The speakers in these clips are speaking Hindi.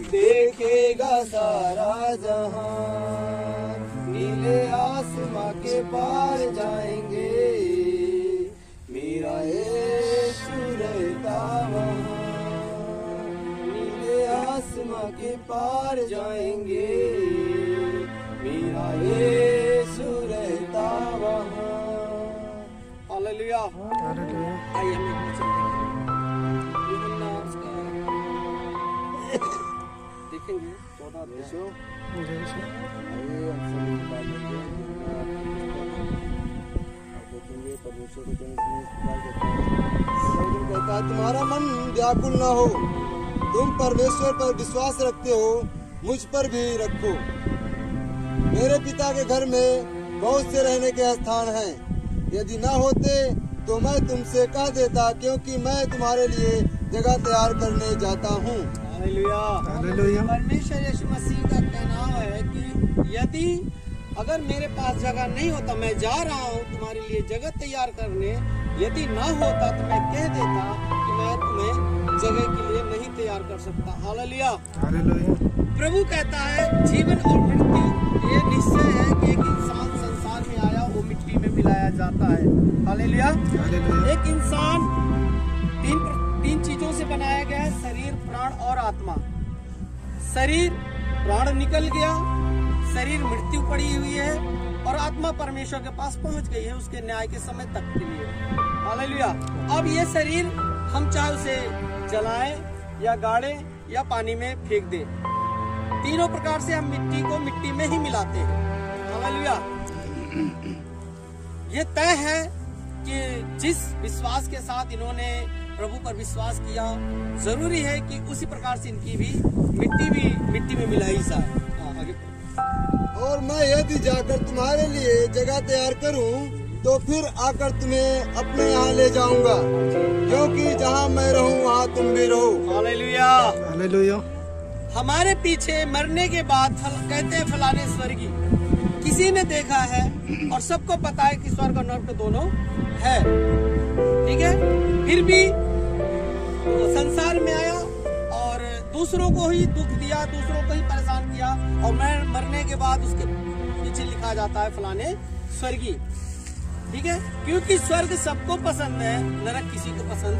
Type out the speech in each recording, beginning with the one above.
देखेगा सारा जहां, नीले आसमां के पार जाएंगे, मेरा यीशु रहता वहाँ। नीले आसमां के पार जाएंगे, मेरा यीशु रहता वहाँ। हालेलुया। आइए हम एक देखेंगे 14 अध्याय। तुम्हारा मन व्याकुल न हो, तुम परमेश्वर पर विश्वास रखते हो, मुझ पर भी रखो। मेरे पिता के घर में बहुत से रहने के स्थान हैं, यदि न होते तो मैं तुमसे कह देता, क्योंकि मैं तुम्हारे लिए जगह तैयार करने जाता हूँ। हालेलुया। परमेश्वर यीशु मसीह का कहना है कि यदि अगर मेरे पास जगह नहीं होता, मैं जा रहा हूँ तुम्हारे लिए जगह तैयार करने, यदि ना होता तो मैं कह देता कि मैं तुम्हें जगह के लिए नहीं तैयार कर सकता। हालेलुया। प्रभु कहता है जीवन और मृत्यु ये निश्चय है कि एक इंसान संसार में आया वो मिट्टी में मिलाया जाता है। हालेलुया। एक इंसान तीन चीजों से बनाया गया है, शरीर, प्राण और आत्मा। शरीर, प्राण निकल गया, शरीर मृत्यु पड़ी हुई है और आत्मा परमेश्वर के पास पहुंच गई है उसके न्याय के समय तक के लिए। हालेलुया। अब ये शरीर हम चाहे उसे जलाएं या गाड़ें या पानी में फेंक दें, तीनों प्रकार से हम मिट्टी को मिट्टी में ही मिलाते हैं। हालेलुया। ये तय है कि जिस विश्वास के साथ इन्होंने प्रभु पर विश्वास किया, जरूरी है कि उसी प्रकार से इनकी भी मिट्टी में मिलाई जाए। आगे। और मैं यदि जाकर तुम्हारे लिए जगह तैयार करूं, तो फिर आकर तुम्हें अपने यहाँ ले जाऊंगा, क्योंकि जहाँ मैं रहूं वहाँ तुम भी रहो। हालेलुया। हालेलुया। हमारे पीछे मरने के बाद कहते हैं फलाने स्वर्गी, किसी ने देखा है और सबको पता है कि स्वर्ग और नर्क दोनों है, ठीक है, फिर भी संसार में आया और दूसरों को ही दुख दिया, दूसरों को ही परेशान किया, और मरने के बाद उसके पीछे लिखा जाता है फलाने स्वर्गी, ठीक है, क्योंकि स्वर्ग सबको पसंद है, नरक किसी को पसंद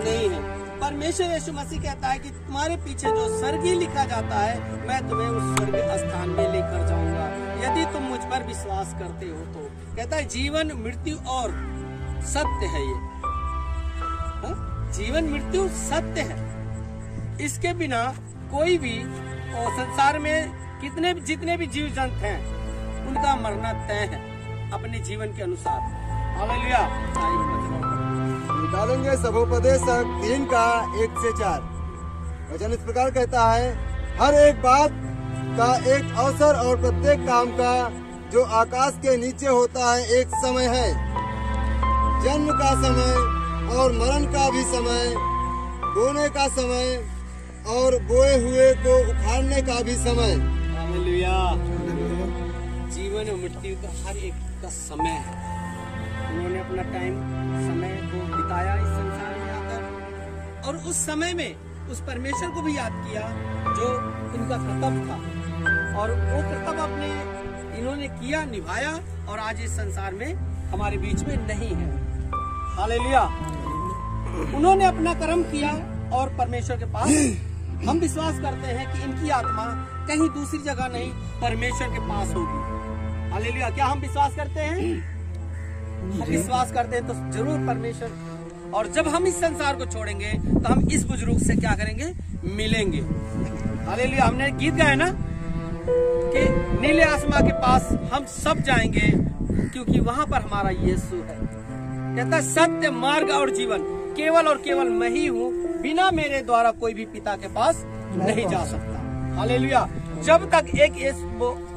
नहीं है। परमेश्वर यीशु मसीह कहता है कि तुम्हारे पीछे जो स्वर्गीय लिखा जाता है, मैं तुम्हें उस स्वर्ग स्थान में लेकर जाऊंगा, यदि तुम मुझ पर विश्वास करते हो तो। कहता है जीवन मृत्यु और सत्य है ये, जीवन मृत्यु सत्य है, इसके बिना कोई भी और संसार में जितने भी जीव जंतु हैं उनका मरना तय है अपने जीवन के अनुसार। हालेलुया। निकालेंगे सभोपदेशक 3 का 1 से 4 वचन इस प्रकार कहता है, हर एक बात का एक अवसर और प्रत्येक काम का जो आकाश के नीचे होता है एक समय है, जन्म का समय और मरण का भी समय, बोने का समय और बोए हुए को उखाड़ने का भी समय। हालेलुया। जीवन और मृत्यु का हर एक का समय है। उन्होंने अपना समय को बिताया इस संसार में आकर, और उस समय में उस परमेश्वर को भी याद किया जो उनका कर्तव्य था, और वो कर्तव्य अपने इन्होंने किया, निभाया, और आज इस संसार में हमारे बीच में नहीं है। हालेलुया। उन्होंने अपना कर्म किया और परमेश्वर के पास हम विश्वास करते हैं कि इनकी आत्मा कहीं दूसरी जगह नहीं, परमेश्वर के पास होगी। हालेलुया। क्या हम विश्वास करते हैं? हम विश्वास करते हैं तो जरूर परमेश्वर, और जब हम इस संसार को छोड़ेंगे तो हम इस बुजुर्ग से क्या करेंगे? मिलेंगे। हालेलुया। हमने गीत गाया ना कि नीले आसमां के पास हम सब जाएंगे, क्योंकि वहां पर हमारा यीशु है। कहता सत्य, मार्ग और जीवन केवल और केवल मैं ही हूँ, बिना मेरे द्वारा कोई भी पिता के पास नहीं जा सकता। हालेलुया। जब तक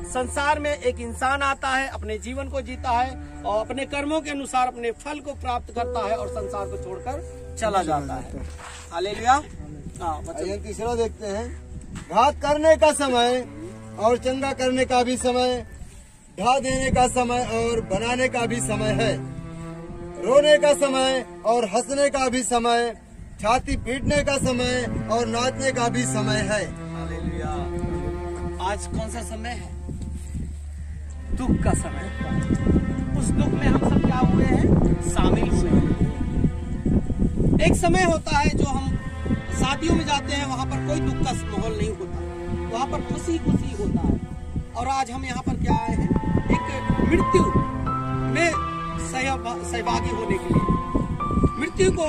संसार में एक इंसान आता है, अपने जीवन को जीता है और अपने कर्मों के अनुसार अपने फल को प्राप्त करता है और संसार को छोड़कर चला जाता है। हालेलुया। तीसरा देखते हैं, घात करने का समय और चंगा करने का भी समय, ढा देने का समय और बनाने का भी समय है, रोने का समय और हंसने का भी समय, छाती पीटने का समय और नाचने का भी समय है। हालेलुया। आज कौन सा समय है? दुख का समय। उस दुख में हम सब क्या हुए हैं? शामिल हुए हैं। एक समय होता है जो हम शादियों में जाते हैं, वहां पर कोई दुख का माहौल नहीं होता, वहां पर खुशी खुशी होता है। और आज हम यहाँ पर क्या आए हैं? एक मृत्यु में सहभागी होने के लिए। मृत्यु को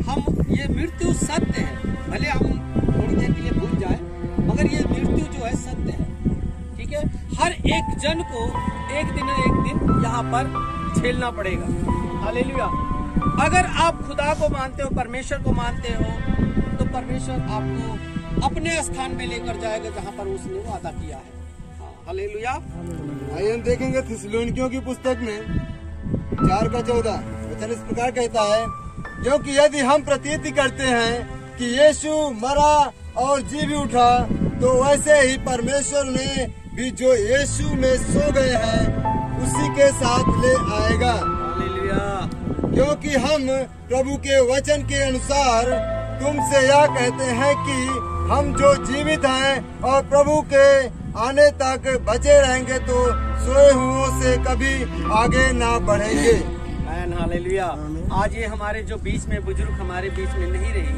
हम, ये मृत्यु सत्य है, भले हम थोड़ी देर के लिए भूल जाए, मगर ये मृत्यु जो है सत्य है। ठीक है, हर एक जन को एक दिन यहाँ पर झेलना पड़ेगा। हालेलुया। अगर आप खुदा को मानते हो, परमेश्वर को मानते हो, तो परमेश्वर आपको अपने स्थान में लेकर जाएगा जहाँ पर उसने वादा किया है। हालेलुया। आइए हम देखेंगे थिस्सलुनीकियों की पुस्तक में 4:14 वचन इस प्रकार कहता है, क्योंकि यदि हम प्रतीति करते हैं कि यीशु मरा और जी भी उठा, तो वैसे ही परमेश्वर ने भी जो यीशु में सो गए हैं उसी के साथ ले आएगा। हालेलुया। क्योंकि हम प्रभु के वचन के अनुसार तुमसे यह कहते हैं कि हम जो जीवित हैं और प्रभु के आने तक बचे रहेंगे, तो सोए हुओं से कभी आगे ना बढ़ेंगे। हालेलुया। आज ये हमारे जो बीच में बुजुर्ग हमारे बीच में नहीं रही,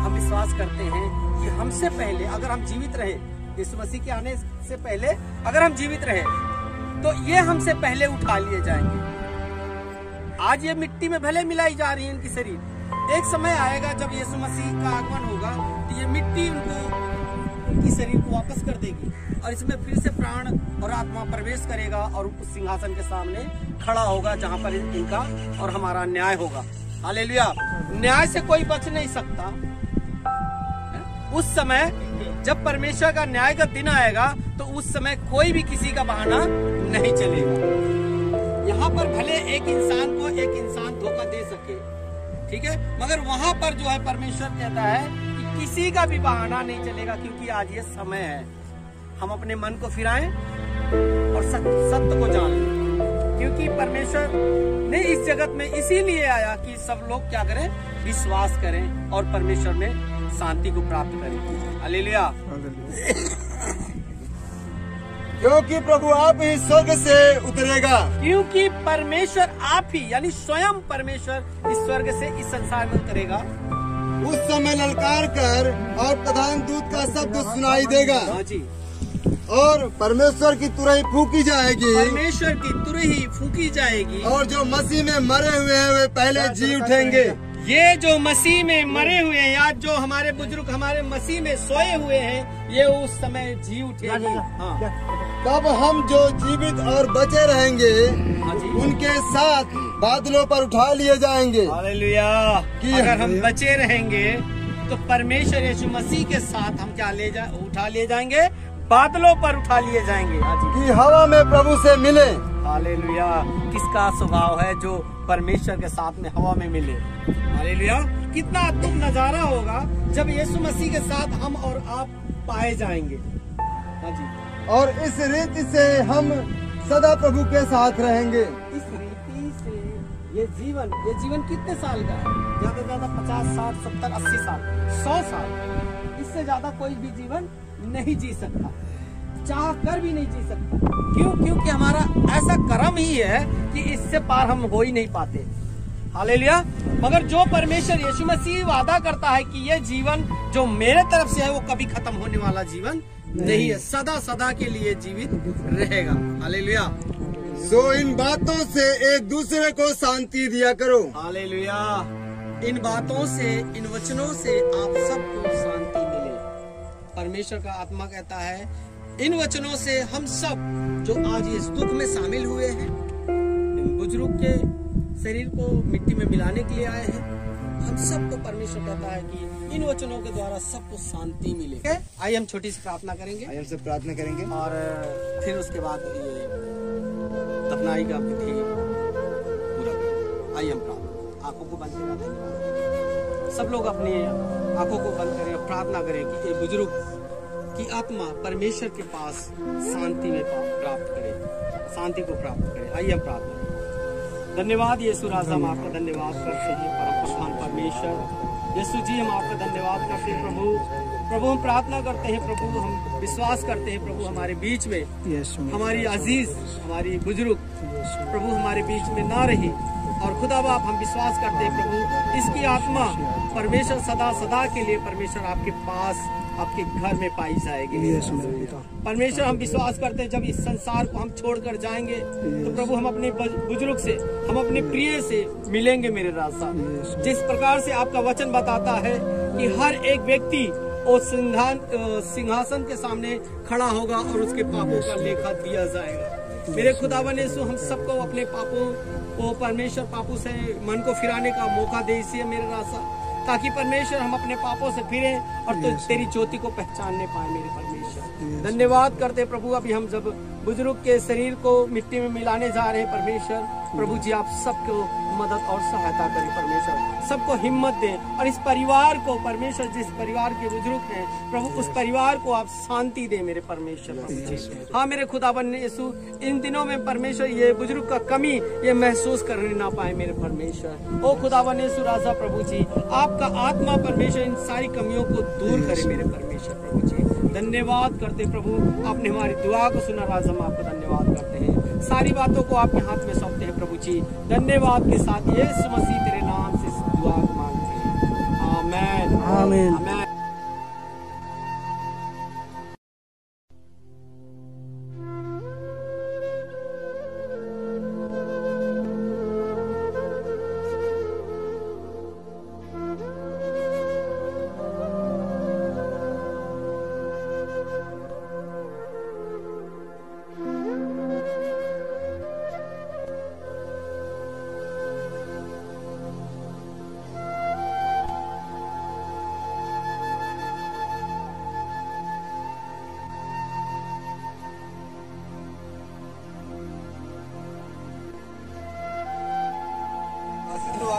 हम विश्वास करते हैं कि हमसे पहले अगर हम जीवित रहे, यीशु मसीह के आने से पहले अगर हम जीवित रहे, तो ये हमसे पहले उठा लिए जाएंगे। आज ये मिट्टी में भले मिलाई जा रही है इनकी शरीर, एक समय आएगा जब यीशु मसीह का आगमन होगा, तो ये मिट्टी उनकी शरीर को वापस कर देगी और इसमें फिर से प्राण और आत्मा प्रवेश करेगा और उस सिंहासन के सामने खड़ा होगा जहाँ पर इनका और हमारा न्याय होगा। हालेलुया। न्याय से कोई बच नहीं सकता। उस समय जब परमेश्वर का न्याय का दिन आएगा, तो उस समय कोई भी किसी का बहाना नहीं चलेगा। यहाँ पर भले एक इंसान को एक इंसान धोखा दे सके, ठीक है, मगर वहां पर जो है परमेश्वर कहता है कि किसी का भी बहाना नहीं चलेगा, क्योंकि आज ये समय है हम अपने मन को फिराएं और सत्य को जान लें। क्योंकि परमेश्वर ने इस जगत में इसीलिए आया कि सब लोग क्या करें? विश्वास करें और परमेश्वर में शांति को प्राप्त करें। हालेलुया। क्योंकि प्रभु आप ही स्वर्ग से उतरेगा। क्योंकि परमेश्वर आप ही, यानी स्वयं परमेश्वर इस स्वर्ग से इस संसार में उतरेगा। उस समय ललकार कर और प्रधान दूत का शब्द सुनाई देगा। हाँ जी। और परमेश्वर की तुरही फूकी जाएगी। परमेश्वर की तुरही फूकी जाएगी। और जो मसीह में मरे हुए हैं वे पहले जी उठेंगे। ये जो मसीह में मरे हुए हैं, या जो हमारे बुजुर्ग हमारे मसीह में सोए हुए हैं, ये उस समय जी उठेंगे। हाँ। तब हम जो जीवित और बचे रहेंगे, हाँ जी, उनके साथ बादलों पर उठा लिए जाएंगे। हालेलुया। कि अगर हम बचे रहेंगे तो परमेश्वर यीशु मसीह के साथ हम क्या उठा लिए जाएंगे? बादलों पर उठा लिए जाएंगे। कि हवा में प्रभु से मिले। हालेलुया। किसका स्वभाव है जो परमेश्वर के साथ में हवा में मिले? हालेलुया। कितना अद्भुत नजारा होगा जब यीशु मसीह के साथ हम और आप पाए जाएंगे। हाँ जी। और इस रीति से हम सदा प्रभु के साथ रहेंगे। इस रीति से ये जीवन कितने साल का है? ज्यादा से ज्यादा 50, 60, 70, 80 साल, 100 साल। इससे ज्यादा कोई भी जीवन नहीं जी सकता, चाह कर भी नहीं जी सकता। क्यों? क्योंकि हमारा ऐसा कर्म ही है कि इससे पार हम हो ही नहीं पाते। हालेलुया। मगर जो परमेश्वर यीशु मसीह वादा करता है कि ये जीवन जो मेरे तरफ से है वो कभी खत्म होने वाला जीवन नहीं है, सदा सदा के लिए जीवित रहेगा। हालेलुया। सो इन बातों से एक दूसरे को शांति दिया करो। हालेलुया। इन बातों से, इन वचनों से आप सबको शांति मिले। परमेश्वर का आत्मा कहता है इन वचनों से हम सब जो आज इस दुख में शामिल हुए हैं, इन बुजुर्ग के शरीर को मिट्टी में मिलाने के लिए आए हैं, हम सबको परमेश्वर कहता है कि इन वचनों के द्वारा सबको शांति मिले। आइए हम छोटी सी प्रार्थना करेंगे। आइए हम सब प्रार्थना करेंगे और फिर उसके बाद ये दफनाई का विधि पूरा करेंगे। आइए हम प्रार्थना, आंखों को बंद करें। सब लोग अपनी आंखों को बंद करें और प्रार्थना करें कि ये बुजुर्ग की आत्मा परमेश्वर के पास शांति में प्राप्त करे, शांति को प्राप्त करे। आइए हम प्रार्थना करें। धन्यवाद यीशु राजा, हम आपका धन्यवाद करते हैं परम प्रधान परमेश्वर यीशु जी, हम आपका धन्यवाद करते हैं प्रभु हम प्रार्थना करते हैं प्रभु, हम विश्वास करते हैं प्रभु हमारे बीच में हमारी अजीज हमारी बुजुर्ग प्रभु हमारे बीच में ना रही, और खुदा बाप हम विश्वास करते हैं प्रभु इसकी आत्मा परमेश्वर सदा सदा के लिए परमेश्वर आपके पास आपके घर में पाई जाएगी। परमेश्वर हम विश्वास करते हैं जब इस संसार को हम छोड़कर जाएंगे तो प्रभु हम अपने बुजुर्ग से हम अपने प्रिय से मिलेंगे मेरे राजा। जिस प्रकार से आपका वचन बताता है कि हर एक व्यक्ति उस सिंहासन के सामने खड़ा होगा और उसके पापों का लेखा दिया जाएगा। मेरे खुदावन यीशु हम सबको अपने पापों को परमेश्वर पापों से मन को फिराने का मौका दे इसी मेरे राजा, ताकि परमेश्वर हम अपने पापों से फिरें और तो तेरी ज्योति को पहचानने पाए मेरे परमेश्वर। धन्यवाद करते प्रभु, अभी हम जब बुजुर्ग के शरीर को मिट्टी में मिलाने जा रहे हैं परमेश्वर, प्रभु जी आप सबको मदद और सहायता करें परमेश्वर, सबको हिम्मत दें, और इस परिवार को परमेश्वर जिस परिवार के बुजुर्ग हैं प्रभु उस परिवार को आप शांति दें मेरे परमेश्वर प्रभु जी। हाँ मेरे खुदावन यीशु, इन दिनों में परमेश्वर ये बुजुर्ग का कमी ये महसूस करने ना पाए मेरे परमेश्वर। ओ खुदावन यीशु राजा प्रभु जी, आपका आत्मा परमेश्वर इन सारी कमियों को दूर करे मेरे परमेश्वर प्रभु जी। धन्यवाद करते प्रभु, आपने हमारी दुआ को सुना राजा, हम आपको धन्यवाद करते हैं, सारी बातों को आपके हाथ में सौंपते हैं प्रभु जी। धन्यवाद के साथ यीशु मसीह तेरे नाम से इस दुआ को मांगते हैं, आमीन आमीन आमीन।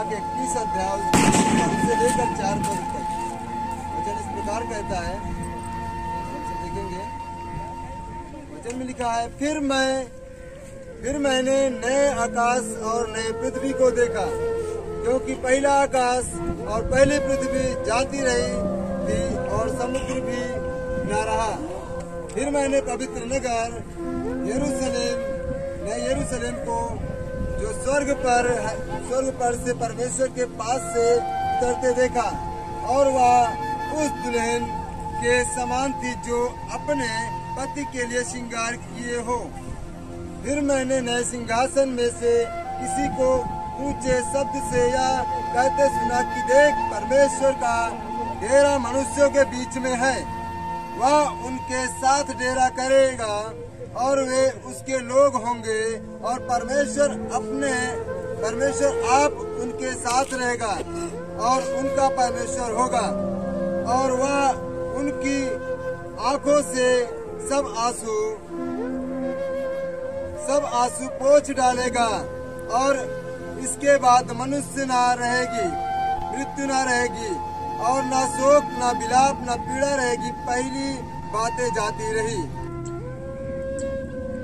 के 21 अध्याय से लेकर 4 पद तक वचन इस प्रकार कहता है, देखेंगे वचन में लिखा है, फिर मैंने नए आकाश और नए पृथ्वी को देखा, क्योंकि पहला आकाश और पहली पृथ्वी जाती रही थी और समुद्र भी न रहा। फिर मैंने पवित्र नगर यरूशलेम को जो स्वर्ग पर से परमेश्वर के पास से उतरते देखा, और वह उस दुल्हन के समान थी जो अपने पति के लिए श्रृंगार किए हो। फिर मैंने नए सिंहासन में से किसी को ऊंचे शब्द से यह कहते सुना कि देख, परमेश्वर का डेरा मनुष्यों के बीच में है, वह उनके साथ डेरा करेगा और वे उसके लोग होंगे, और परमेश्वर आप उनके साथ रहेगा और उनका परमेश्वर होगा, और वह उनकी आंखों से सब आंसू पोंछ डालेगा, और इसके बाद मनुष्य ना रहेगी, मृत्यु ना रहेगी, और ना शोक ना विलाप ना पीड़ा रहेगी, पहली बातें जाती रही।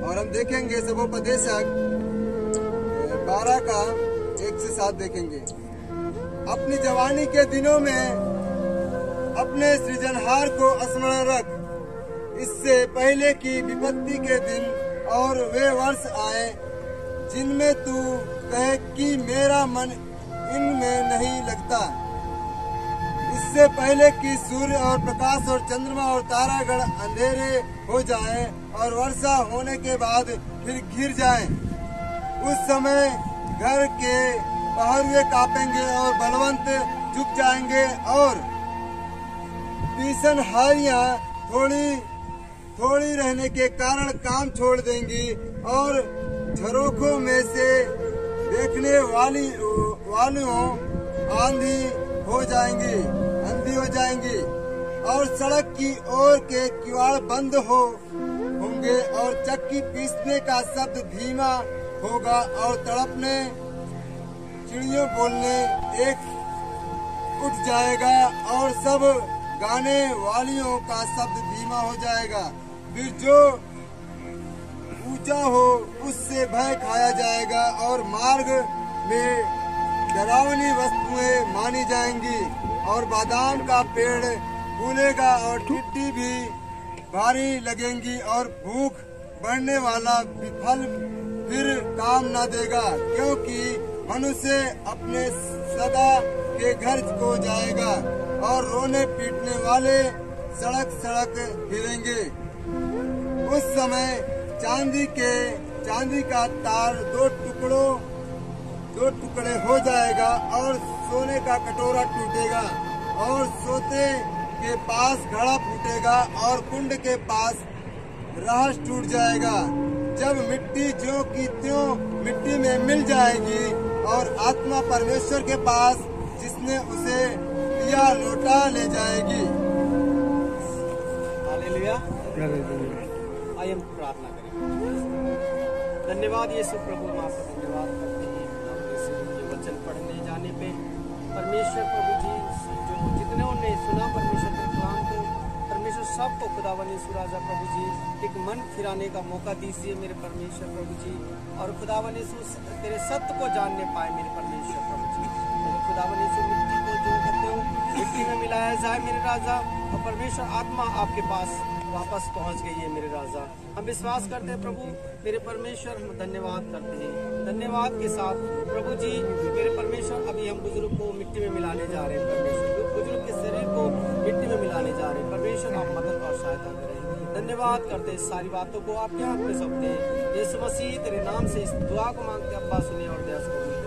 और हम देखेंगे सबोपदेशक 12 का 1 से 7 देखेंगे। अपनी जवानी के दिनों में अपने सृजनहार को स्मरण रख, इससे पहले की विपत्ति के दिन और वे वर्ष आए जिनमें तू कहे कि मेरा मन इनमें नहीं लगता। इससे पहले कि सूर्य और प्रकाश और चंद्रमा और तारागण अंधेरे हो जाएं और वर्षा होने के बाद फिर घिर जाएं, उस समय घर के पहरुए कांपेंगे और बलवंत झुक जाएंगे, और पीसनहारियां थोड़ी रहने के कारण काम छोड़ देंगी, और झरोखों में से देखने वालियों आंधी हो जाएंगी, और सड़क की ओर के किवाड़ बंद होंगे, और चक्की पीसने का शब्द धीमा होगा, और तड़पने चिड़ियों बोलने एक उठ जाएगा, और सब गाने वालियों का शब्द धीमा हो जाएगा। फिर जो ऊंचा हो उससे भय खाया जाएगा, और मार्ग में डरावनी वस्तुएं मानी जाएंगी और बादाम का पेड़ फूलेगा और टिड्डी भी भारी लगेंगी और भूख बढ़ने वाला फल फिर काम न देगा, क्योंकि मनुष्य अपने सदा के घर को जाएगा और रोने पीटने वाले सड़क सड़क फिरेंगे। उस समय चांदी का तार दो टुकड़े हो जाएगा और सोने का कटोरा टूटेगा और सोते के पास घड़ा फूटेगा और कुंड के पास रहस टूट जाएगा। जब मिट्टी ज्यों की त्यों मिट्टी में मिल जाएगी और आत्मा परमेश्वर के पास जिसने उसे दिया लौटा ले जाएगी। हालेलुया। आइए हम प्रार्थना करें। धन्यवाद यीशु प्रभु, हम आपका धन्यवाद करते हैं के वचन पढ़ने जाने पे परमेश्वर प्रभु जी, जो जितने ने सुना परमेश्वर के कलाम को, परमेश्वर सबको खुदावन यीशु राजा प्रभु जी एक मन फिराने का मौका दीजिए मेरे परमेश्वर प्रभु जी, और खुदावन यीशु तेरे सत्य को जानने पाए मेरे परमेश्वर प्रभु जी। मेरे खुदावन यीशु मिट्टी को जो कहते हो मिट्टी में मिलाया जाए मेरे राजा, और परमेश्वर आत्मा आपके पास वापस पहुंच गई है मेरे राजा। हम विश्वास करते हैं प्रभु मेरे परमेश्वर, हम धन्यवाद करते हैं। धन्यवाद के साथ प्रभु जी मेरे परमेश्वर, अभी हम बुजुर्ग को मिट्टी में मिलाने जा रहे हैं परमेश्वर, बुजुर्ग के शरीर को मिट्टी में मिलाने जा रहे हैं परमेश्वर, आप मदद और सहायता करें। धन्यवाद करते हैं, सारी बातों को आपके हाथ में सौंपते हैं। यीशु मसीह तेरे नाम से इस दुआ को मांगते अब्बा सुनिए और दया करो।